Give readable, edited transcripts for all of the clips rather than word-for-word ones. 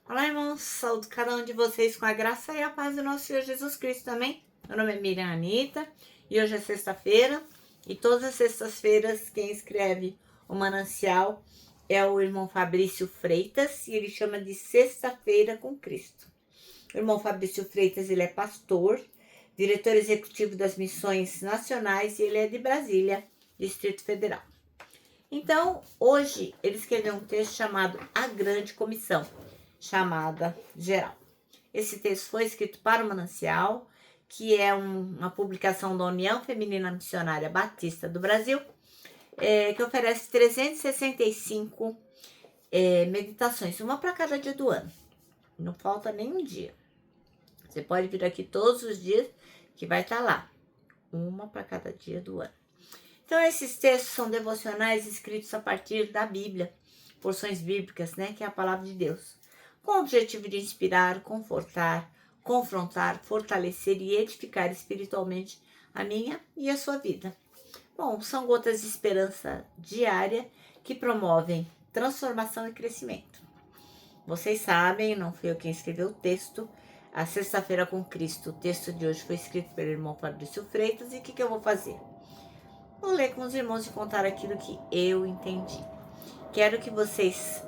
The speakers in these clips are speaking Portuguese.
Olá, irmãos, saúdo cada um de vocês com a graça e a paz do nosso Senhor Jesus Cristo também. Meu nome é Miriam Anita e hoje é sexta-feira e todas as sextas-feiras quem escreve o Manancial é o irmão Fabrício Freitas e ele chama de Sexta-feira com Cristo. O irmão Fabrício Freitas, ele é pastor, diretor executivo das missões nacionais e ele é de Brasília, Distrito Federal. Então, hoje ele escreveu um texto chamado A Grande Comissão, chamada geral. Esse texto foi escrito para o Manancial, que é uma publicação da União Feminina Missionária Batista do Brasil, que oferece 365 meditações, uma para cada dia do ano. Não falta nenhum dia. Você pode vir aqui todos os dias que vai estar lá, uma para cada dia do ano. Então, esses textos são devocionais escritos a partir da Bíblia, porções bíblicas, né, que é a palavra de Deus, com o objetivo de inspirar, confortar, confrontar, fortalecer e edificar espiritualmente a minha e a sua vida. Bom, são gotas de esperança diária que promovem transformação e crescimento. Vocês sabem, não fui eu quem escreveu o texto, a Sexta-feira com Cristo. O texto de hoje foi escrito pelo irmão Fabrício Freitas e o que eu vou fazer? Vou ler com os irmãos e contar aquilo que eu entendi. Quero que vocês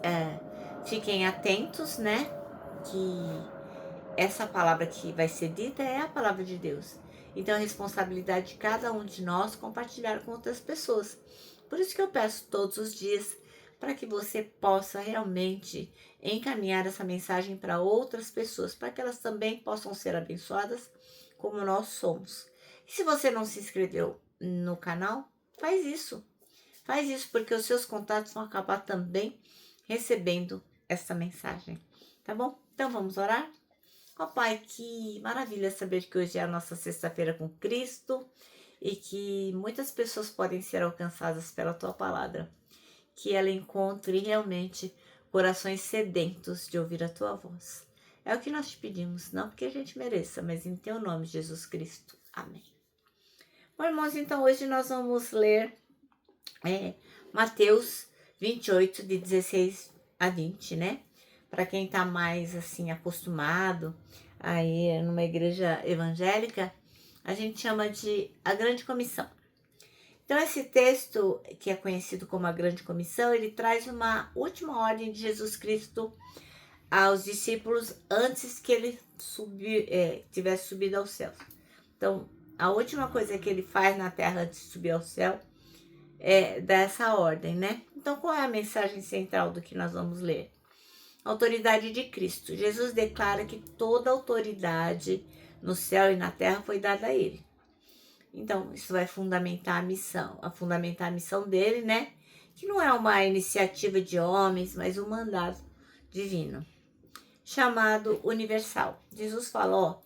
fiquem atentos, né? Que essa palavra que vai ser dita é a palavra de Deus. Então, é responsabilidade de cada um de nós compartilhar com outras pessoas. Por isso que eu peço todos os dias para que você possa realmente encaminhar essa mensagem para outras pessoas, para que elas também possam ser abençoadas como nós somos. E se você não se inscreveu no canal, faz isso. Faz isso porque os seus contatos vão acabar também recebendo essa mensagem, tá bom? Então vamos orar? Ó Pai, que maravilha saber que hoje é a nossa sexta-feira com Cristo e que muitas pessoas podem ser alcançadas pela Tua palavra. Que ela encontre realmente corações sedentos de ouvir a Tua voz. É o que nós te pedimos, não porque a gente mereça, mas em Teu nome, Jesus Cristo. Amém. Bom, irmãos, então hoje nós vamos ler Mateus 28, de 16 a 20, né? Para quem tá mais assim acostumado aí numa igreja evangélica, a gente chama de a Grande Comissão. Então esse texto, que é conhecido como a Grande Comissão, ele traz uma última ordem de Jesus Cristo aos discípulos antes que ele tivesse subido ao céu. Então, a última coisa que ele faz na terra antes de subir ao céu é dessa ordem, né? Então, qual é a mensagem central do que nós vamos ler? Autoridade de Cristo. Jesus declara que toda autoridade no céu e na terra foi dada a ele. Então, isso vai fundamentar a missão dele, né? Que não é uma iniciativa de homens, mas um mandato divino, chamado universal. Jesus falou,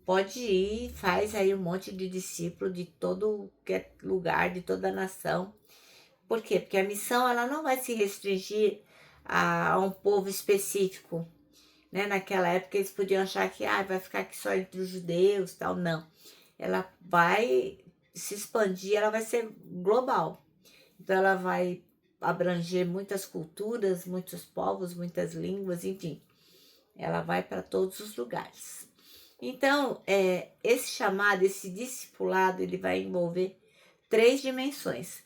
pode ir, faz aí um monte de discípulo de todo lugar, de toda a nação. Por quê? Porque a missão ela não vai se restringir a um povo específico, né? Naquela época eles podiam achar que vai ficar aqui só entre os judeus, tal. Não. Ela vai se expandir, ela vai ser global. Então ela vai abranger muitas culturas, muitos povos, muitas línguas, enfim. Ela vai para todos os lugares. Então, esse chamado, esse discipulado, ele vai envolver 3 dimensões.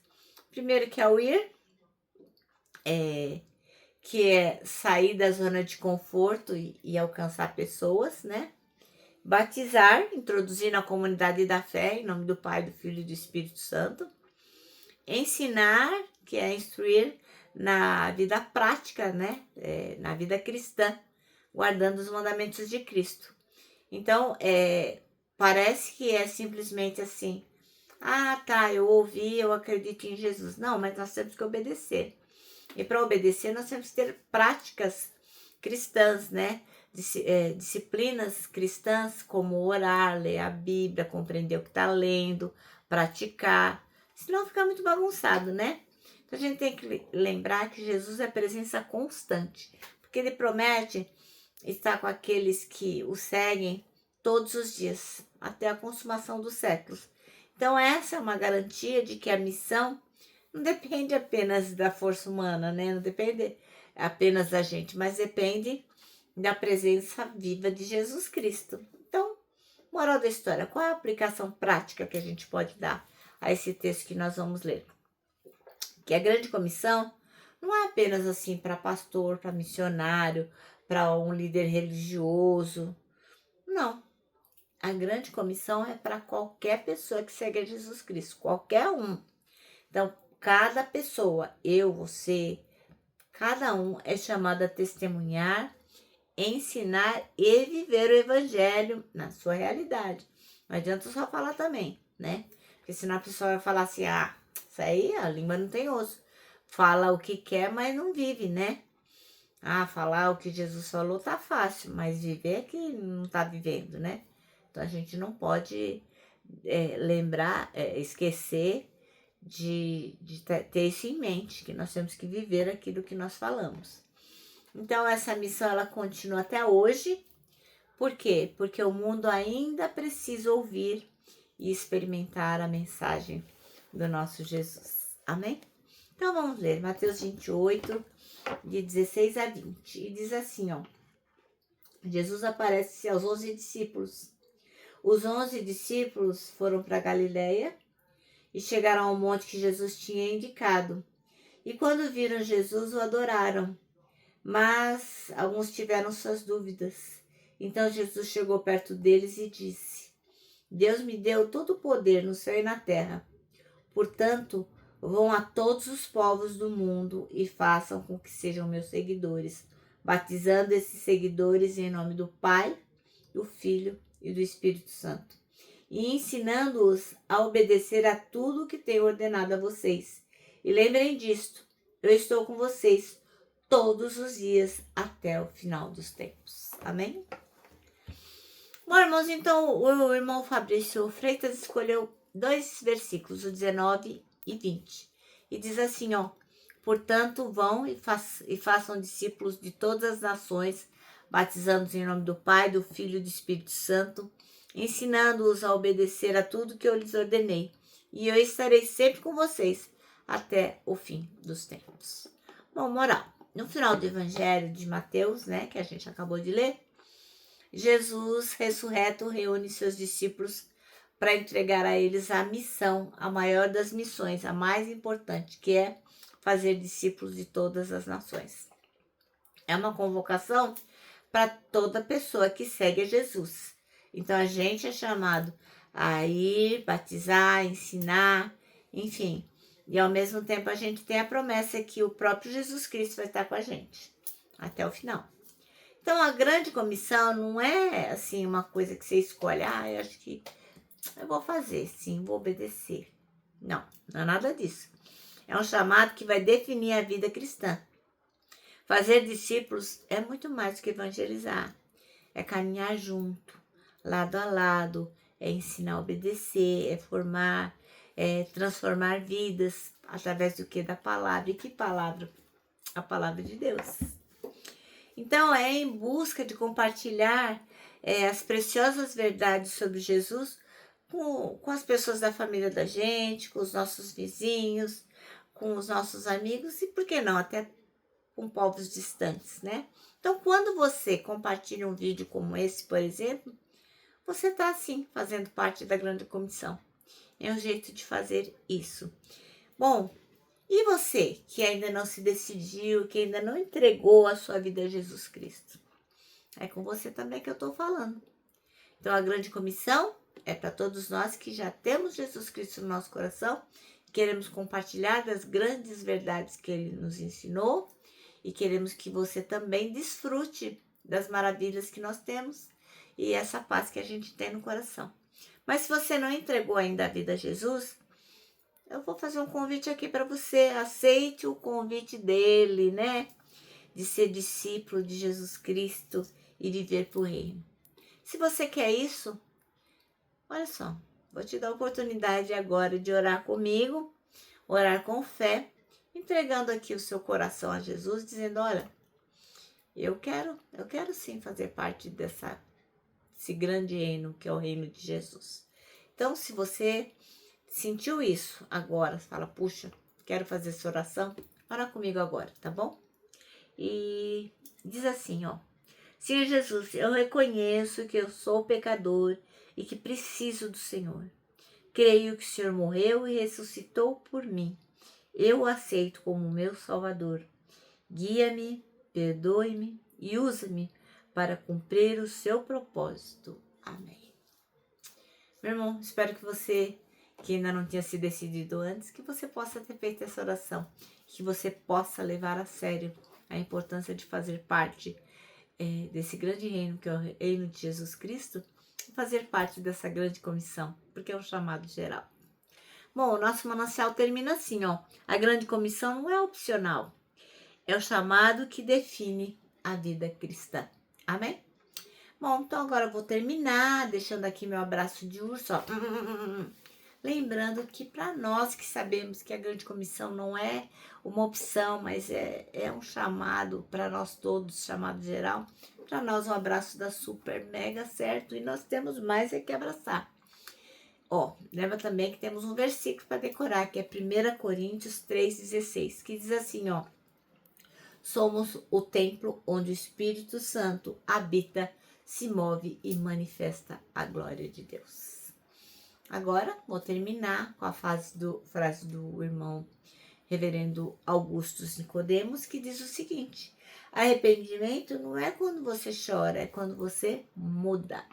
Primeiro que é o ir, que é sair da zona de conforto e alcançar pessoas, né? Batizar, introduzir na comunidade da fé, em nome do Pai, do Filho e do Espírito Santo. Ensinar, que é instruir na vida prática, né? Na vida cristã, guardando os mandamentos de Cristo. Então, parece que é simplesmente assim, eu ouvi, eu acredito em Jesus. Não, mas nós temos que obedecer. E para obedecer, nós temos que ter práticas cristãs, né? Disciplinas cristãs, como orar, ler a Bíblia, compreender o que está lendo, praticar. Senão fica muito bagunçado, né? Então a gente tem que lembrar que Jesus é presença constante, porque ele promete estar com aqueles que o seguem todos os dias, até a consumação dos séculos. Então essa é uma garantia de que a missão não depende apenas da força humana, né? Não depende apenas da gente, mas depende da presença viva de Jesus Cristo. Então, moral da história, qual é a aplicação prática que a gente pode dar a esse texto que nós vamos ler? Que a grande comissão não é apenas assim para pastor, para missionário, para um líder religioso. Não. A grande comissão é para qualquer pessoa que segue a Jesus Cristo, qualquer um. Então, cada pessoa, eu, você, cada um é chamado a testemunhar, ensinar e viver o evangelho na sua realidade. Não adianta só falar também, né? Porque senão a pessoa vai falar assim, isso aí a língua não tem osso. Fala o que quer, mas não vive, né? Falar o que Jesus falou tá fácil, mas viver é que não tá vivendo, né? Então a gente não pode esquecer de ter isso em mente, que nós temos que viver aquilo que nós falamos. Então essa missão ela continua até hoje. Por quê? Porque o mundo ainda precisa ouvir e experimentar a mensagem do nosso Jesus. Amém? Então vamos ler Mateus 28, de 16 a 20. E diz assim, Jesus aparece aos 11 discípulos. Os 11 discípulos foram para Galiléia e chegaram ao monte que Jesus tinha indicado. E quando viram Jesus, o adoraram. Mas alguns tiveram suas dúvidas. Então Jesus chegou perto deles e disse: Deus me deu todo o poder no céu e na terra. Portanto, vão a todos os povos do mundo e façam com que sejam meus seguidores, batizando esses seguidores em nome do Pai, do Filho e do Espírito Santo, e ensinando-os a obedecer a tudo o que tenho ordenado a vocês. E lembrem disto, eu estou com vocês todos os dias até o final dos tempos. Amém? Bom, irmãos, então o irmão Fabrício Freitas escolheu 2 versículos, o 19 e 20. E diz assim, portanto, vão e façam discípulos de todas as nações, batizando-os em nome do Pai, do Filho e do Espírito Santo, ensinando-os a obedecer a tudo que eu lhes ordenei. E eu estarei sempre com vocês até o fim dos tempos. Bom, moral. No final do Evangelho de Mateus, né, que a gente acabou de ler, Jesus ressurreto reúne seus discípulos para entregar a eles a missão, a maior das missões, a mais importante, que é fazer discípulos de todas as nações. É uma convocação para toda pessoa que segue a Jesus. Então a gente é chamado a ir, batizar, ensinar, enfim. E ao mesmo tempo a gente tem a promessa que o próprio Jesus Cristo vai estar com a gente até o final. Então a grande comissão não é assim uma coisa que você escolhe, eu acho que eu vou fazer, sim, vou obedecer. Não é nada disso. É um chamado que vai definir a vida cristã. Fazer discípulos é muito mais do que evangelizar. É caminhar junto, lado a lado, é ensinar a obedecer, é formar, é transformar vidas através do que? Da palavra. E que palavra? A palavra de Deus. Então, é em busca de compartilhar as preciosas verdades sobre Jesus com as pessoas da família da gente, com os nossos vizinhos, com os nossos amigos e, por que não, até com povos distantes, né? Então, quando você compartilha um vídeo como esse, por exemplo, você está, assim, fazendo parte da grande comissão. É um jeito de fazer isso. Bom, e você que ainda não se decidiu, que ainda não entregou a sua vida a Jesus Cristo? É com você também que eu estou falando. Então, a grande comissão é para todos nós que já temos Jesus Cristo no nosso coração, queremos compartilhar das grandes verdades que Ele nos ensinou e queremos que você também desfrute das maravilhas que nós temos e essa paz que a gente tem no coração. Mas se você não entregou ainda a vida a Jesus, eu vou fazer um convite aqui para você. Aceite o convite dele, né? De ser discípulo de Jesus Cristo e viver pro reino. Se você quer isso, olha só, vou te dar a oportunidade agora de orar comigo, orar com fé, entregando aqui o seu coração a Jesus, dizendo, olha, eu quero sim fazer parte desse grande reino que é o reino de Jesus. Então, se você sentiu isso agora, fala, puxa, quero fazer essa oração, ora comigo agora, tá bom? E diz assim, Senhor Jesus, eu reconheço que eu sou pecador e que preciso do Senhor. Creio que o Senhor morreu e ressuscitou por mim. Eu o aceito como meu Salvador. Guia-me, perdoe-me e usa-me para cumprir o seu propósito. Amém. Meu irmão, espero que você, que ainda não tinha se decidido antes, que você possa ter feito essa oração, que você possa levar a sério a importância de fazer parte desse grande reino, que é o reino de Jesus Cristo, fazer parte dessa grande comissão, porque é um chamado geral. Bom, o nosso manancial termina assim, ó. A grande comissão não é opcional, é o chamado que define a vida cristã. Amém? Bom, então agora eu vou terminar, deixando aqui meu abraço de urso, ó. Lembrando que para nós que sabemos que a grande comissão não é uma opção, mas é um chamado para nós todos, chamado geral, para nós um abraço da super mega certo, e nós temos mais é que abraçar. Ó, lembra também que temos um versículo para decorar, que é 1 Coríntios 3,16, que diz assim, ó. Somos o templo onde o Espírito Santo habita, se move e manifesta a glória de Deus. Agora, vou terminar com a frase do irmão reverendo Augustus Nicodemos, que diz o seguinte: arrependimento não é quando você chora, é quando você muda.